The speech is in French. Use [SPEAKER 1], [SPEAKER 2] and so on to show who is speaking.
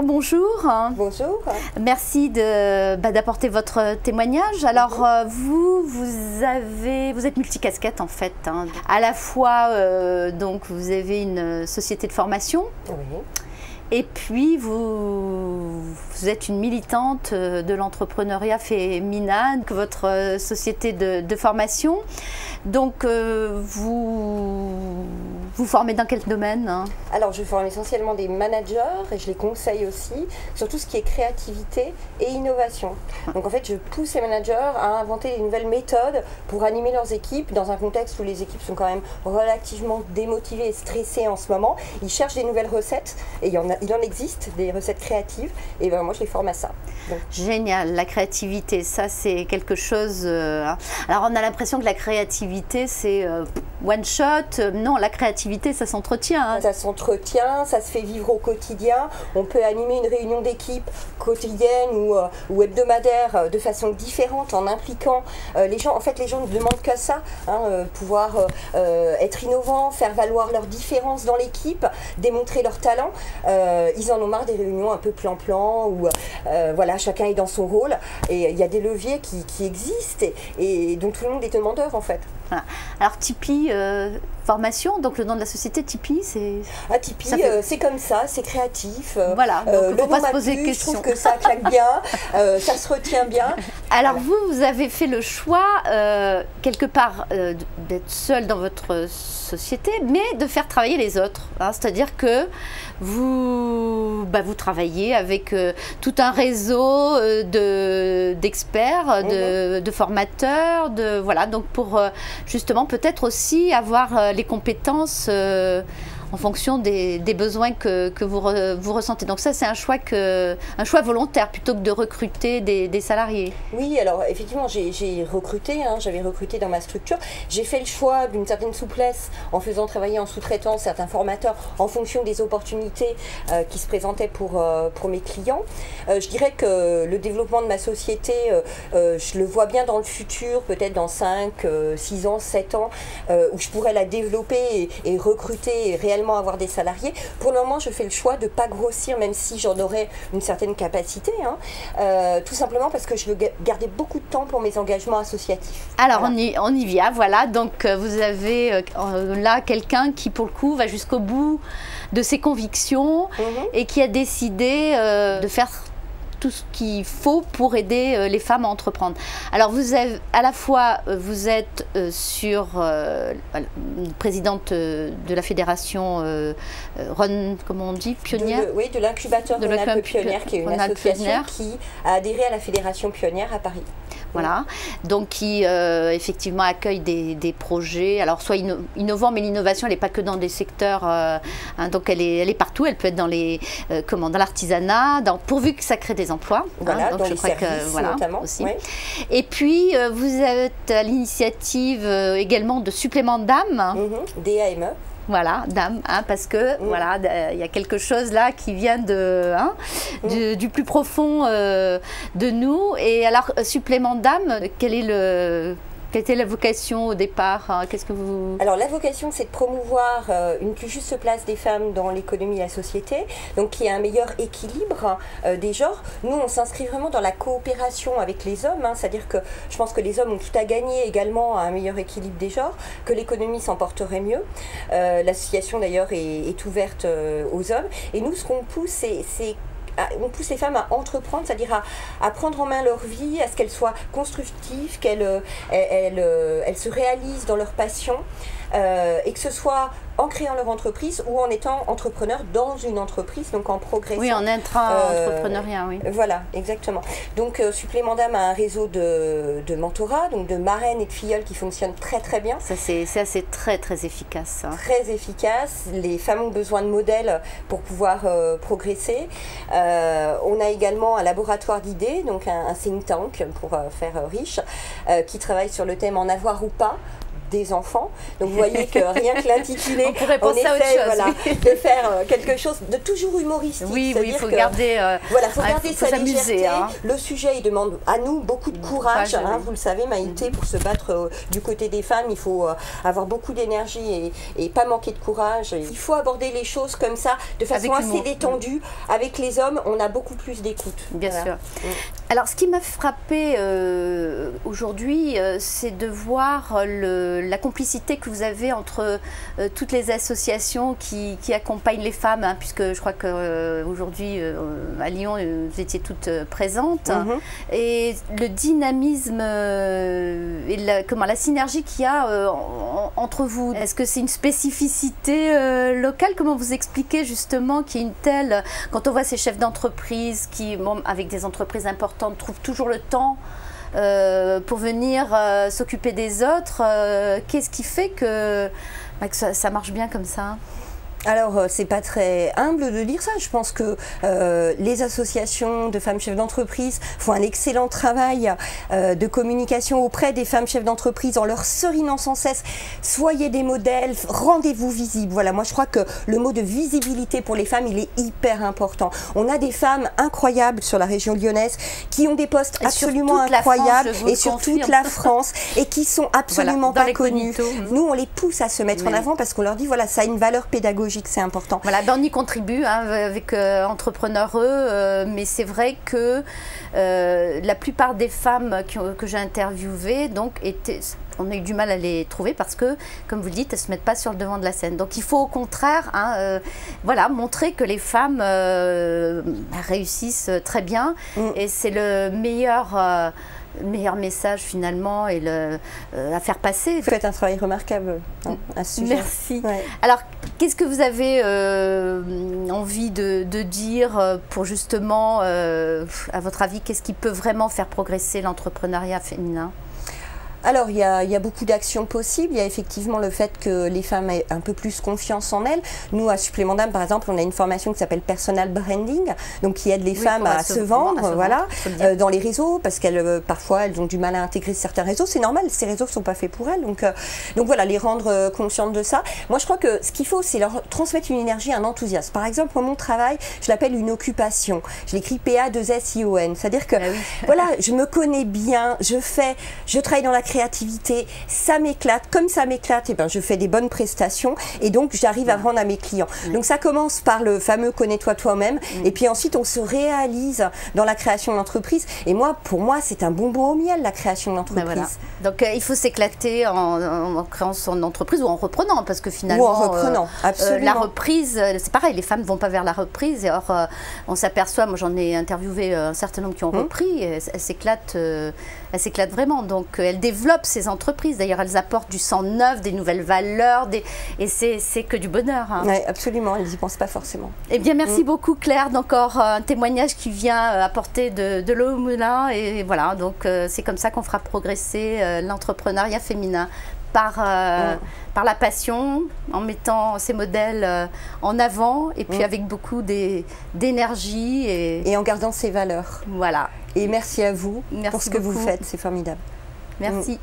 [SPEAKER 1] Claire, bonjour.
[SPEAKER 2] Bonjour.
[SPEAKER 1] Merci d'apporter votre témoignage. Alors, vous êtes multicasquette en fait. Hein. À la fois, donc, vous avez une société de formation.
[SPEAKER 2] Oui.
[SPEAKER 1] Et puis, vous êtes une militante de l'entrepreneuriat féminin, que votre société de formation. Donc, vous formez dans quel domaine, hein?
[SPEAKER 2] Alors, je forme essentiellement des managers et je les conseille aussi sur tout ce qui est créativité et innovation. Donc, en fait, je pousse les managers à inventer des nouvelles méthodes pour animer leurs équipes dans un contexte où les équipes sont quand même relativement démotivées et stressées en ce moment. Ils cherchent des nouvelles recettes et il en existe des recettes créatives et ben, moi, je les forme à ça. Donc.
[SPEAKER 1] Génial, la créativité, ça c'est quelque chose... Alors, on a l'impression que la créativité, c'est one shot. Non, la créativité, ça s'entretient. Hein.
[SPEAKER 2] Ça s'entretient, ça se fait vivre au quotidien. On peut animer une réunion d'équipe quotidienne ou hebdomadaire de façon différente en impliquant les gens. En fait, les gens ne demandent qu'à ça, hein, pouvoir être innovants, faire valoir leurs différences dans l'équipe, démontrer leurs talents. Ils en ont marre des réunions un peu plan-plan où voilà, chacun est dans son rôle et il y a des leviers qui existent et dont tout le monde est demandeur en fait.
[SPEAKER 1] Voilà. Alors Tipeee, formation, donc le nom de la société Tipeee, c'est...
[SPEAKER 2] Ah, Tipeee, c'est comme ça, c'est créatif.
[SPEAKER 1] Voilà, donc
[SPEAKER 2] le nom
[SPEAKER 1] pas se poser de
[SPEAKER 2] je
[SPEAKER 1] questions.
[SPEAKER 2] trouve que ça claque bien, ça se retient bien.
[SPEAKER 1] Alors vous avez fait le choix, quelque part, d'être seul dans votre société, mais de faire travailler les autres. Hein, c'est-à-dire que vous travaillez avec tout un réseau d'experts, de formateurs, voilà, donc pour justement peut-être aussi avoir les compétences en fonction des besoins que vous ressentez. Donc ça, c'est un choix volontaire plutôt que de recruter des salariés.
[SPEAKER 2] Oui, alors effectivement, j'ai recruté, hein, j'avais recruté dans ma structure. J'ai fait le choix d'une certaine souplesse en faisant travailler en sous-traitance certains formateurs en fonction des opportunités qui se présentaient pour mes clients. Je dirais que le développement de ma société, je le vois bien dans le futur, peut-être dans 5, 6 ans, 7 ans, où je pourrais la développer et recruter et réellement avoir des salariés. Pour le moment, je fais le choix de ne pas grossir, même si j'en aurais une certaine capacité, hein, tout simplement parce que je veux garder beaucoup de temps pour mes engagements associatifs.
[SPEAKER 1] Alors,
[SPEAKER 2] voilà.
[SPEAKER 1] on y vient, voilà. Donc, vous avez là quelqu'un qui, pour le coup, va jusqu'au bout de ses convictions et qui a décidé de faire tout ce qu'il faut pour aider les femmes à entreprendre. Alors vous avez, à la fois vous êtes présidente de la fédération comment on dit, pionnière,
[SPEAKER 2] oui, de l'incubateur Rhône-Alpes Pionnière, qui est une association qui a adhéré à la fédération pionnière à Paris.
[SPEAKER 1] Voilà, donc qui effectivement accueille des projets, alors soit innovants, mais l'innovation elle n'est pas que dans des secteurs, hein, donc elle est partout, elle peut être dans dans l'artisanat, pourvu que ça crée des emplois.
[SPEAKER 2] Voilà,
[SPEAKER 1] hein, donc
[SPEAKER 2] dans
[SPEAKER 1] je
[SPEAKER 2] les
[SPEAKER 1] crois
[SPEAKER 2] services
[SPEAKER 1] que, voilà,
[SPEAKER 2] notamment.
[SPEAKER 1] Aussi.
[SPEAKER 2] Oui.
[SPEAKER 1] Et puis vous êtes à l'initiative également de supplément d'âme.
[SPEAKER 2] DAME.
[SPEAKER 1] Voilà, d'âme, hein, parce que voilà, il y a quelque chose là qui vient du plus profond de nous. Et alors, supplément d'âme, quelle était la vocation au départ, hein? Qu'est-ce que vous...
[SPEAKER 2] Alors la vocation, c'est de promouvoir une plus juste place des femmes dans l'économie et la société, donc qu'il y ait un meilleur équilibre des genres. Nous, on s'inscrit vraiment dans la coopération avec les hommes, hein, c'est-à-dire que je pense que les hommes ont tout à gagner également à un meilleur équilibre des genres, que l'économie s'en porterait mieux. L'association d'ailleurs est ouverte aux hommes. Et nous, ce qu'on pousse, on pousse les femmes à entreprendre, c'est-à-dire à prendre en main leur vie, à ce qu'elles soient constructives, qu'elles se réalisent dans leur passion, et que ce soit en créant leur entreprise ou en étant entrepreneur dans une entreprise, donc en progressant.
[SPEAKER 1] Oui, en intra-entrepreneuriat, oui.
[SPEAKER 2] Voilà, exactement. Donc, Supplément d'âme a un réseau de mentorat, donc de marraines et de filleuls qui fonctionne très très bien.
[SPEAKER 1] Ça, c'est très très efficace. Hein.
[SPEAKER 2] Très efficace. Les femmes ont besoin de modèles pour pouvoir progresser. On a également un laboratoire d'idées, donc un think tank pour faire riche, qui travaille sur le thème en avoir ou pas. des enfants. Donc vous voyez que rien que l'intitulé,
[SPEAKER 1] on pourrait penser à autre chose,
[SPEAKER 2] voilà, de faire quelque chose de toujours humoristique.
[SPEAKER 1] Oui, il faut garder,
[SPEAKER 2] faut garder sa légèreté.
[SPEAKER 1] Hein.
[SPEAKER 2] Le sujet, il demande à nous beaucoup de courage. Hein, vous le savez, Maïté, pour se battre du côté des femmes, il faut avoir beaucoup d'énergie et pas manquer de courage. Il faut aborder les choses comme ça, de façon assez détendue. Avec les hommes, on a beaucoup plus d'écoute.
[SPEAKER 1] Bien sûr. Alors, ce qui m'a frappé aujourd'hui, c'est de voir la complicité que vous avez entre toutes les associations qui accompagnent les femmes, hein, puisque je crois qu'aujourd'hui, à Lyon, vous étiez toutes présentes. Et le dynamisme et la synergie qu'il y a entre vous. Est-ce que c'est une spécificité locale? Comment vous expliquez justement qu'il y a une telle... Quand on voit ces chefs d'entreprise qui, avec des entreprises importantes, trouvent toujours le temps pour venir s'occuper des autres, qu'est-ce qui fait que ça marche bien comme ça?
[SPEAKER 2] Alors, c'est pas très humble de dire ça. Je pense que les associations de femmes chefs d'entreprise font un excellent travail de communication auprès des femmes chefs d'entreprise en leur serinant sans cesse. Soyez des modèles, rendez-vous visibles. Voilà, moi je crois que le mot de visibilité pour les femmes, il est hyper important. On a des femmes incroyables sur la région lyonnaise qui ont des postes absolument incroyables et sur toute la France et qui sont absolument pas connues. Nous, on les pousse à se mettre en avant parce qu'on leur dit, voilà, ça a une valeur pédagogique. C'est important.
[SPEAKER 1] Voilà, on y contribue hein, avec Entrepreneur E, mais c'est vrai que la plupart des femmes que j'ai interviewées, donc, on a eu du mal à les trouver parce que, comme vous le dites, elles ne se mettent pas sur le devant de la scène. Donc il faut au contraire voilà, montrer que les femmes réussissent très bien et c'est le meilleur message finalement à faire passer.
[SPEAKER 2] Vous faites un travail remarquable à ce sujet.
[SPEAKER 1] Merci. Ouais. Alors, qu'est-ce que vous avez envie de dire pour justement, à votre avis, qu'est-ce qui peut vraiment faire progresser l'entrepreneuriat féminin ?
[SPEAKER 2] Alors, il y a beaucoup d'actions possibles. Il y a effectivement le fait que les femmes aient un peu plus confiance en elles. Nous, à Supplément d'âme, par exemple, on a une formation qui s'appelle Personal Branding, donc qui aide les femmes à se vendre, voilà, dans les réseaux, parce qu'elles, parfois, elles ont du mal à intégrer certains réseaux. C'est normal, ces réseaux ne sont pas faits pour elles. Donc voilà, les rendre conscientes de ça. Moi, je crois que ce qu'il faut, c'est leur transmettre une énergie, un enthousiasme. Par exemple, mon travail, je l'appelle une occupation. Je l'écris P-A-2-S-I-O-N. C'est-à-dire que, voilà, je me connais bien, je travaille dans la créativité, ça m'éclate, comme ça m'éclate, et ben je fais des bonnes prestations et donc j'arrive à vendre à mes clients. Donc ça commence par le fameux connais-toi toi-même et puis ensuite on se réalise dans la création d'entreprise et pour moi c'est un bonbon au miel la création d'entreprise.
[SPEAKER 1] Voilà. Donc il faut s'éclater en créant son entreprise ou en reprenant parce que finalement
[SPEAKER 2] ou en reprenant, absolument.
[SPEAKER 1] La reprise, c'est pareil, les femmes ne vont pas vers la reprise et or on s'aperçoit, moi j'en ai interviewé un certain nombre qui ont repris, elles s'éclatent vraiment, donc elles développent ces entreprises. D'ailleurs, elles apportent du sang neuf, des nouvelles valeurs, et c'est que du bonheur. Hein.
[SPEAKER 2] Oui, absolument, elles n'y pensent pas forcément.
[SPEAKER 1] Eh bien, merci beaucoup Claire, d'encore un témoignage qui vient apporter de l'eau au moulin. Et voilà, donc c'est comme ça qu'on fera progresser l'entrepreneuriat féminin. Par la passion, en mettant ces modèles en avant et puis avec beaucoup d'énergie. Et
[SPEAKER 2] en gardant ses valeurs.
[SPEAKER 1] Voilà.
[SPEAKER 2] Et merci à vous pour ce que vous faites, c'est formidable.
[SPEAKER 1] Merci.